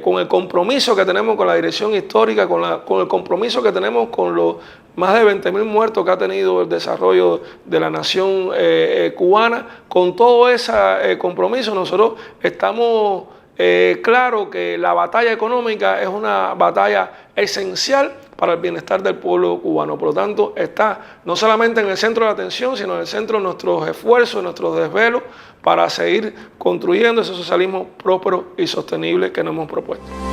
con el compromiso que tenemos con la dirección histórica, con el compromiso que tenemos con los más de 20.000 muertos que ha tenido el desarrollo de la nación cubana, con todo ese compromiso nosotros estamos claros que la batalla económica es una batalla esencial para el bienestar del pueblo cubano. Por lo tanto, está no solamente en el centro de la atención, sino en el centro de nuestros esfuerzos, nuestros desvelos para seguir construyendo ese socialismo próspero y sostenible que nos hemos propuesto.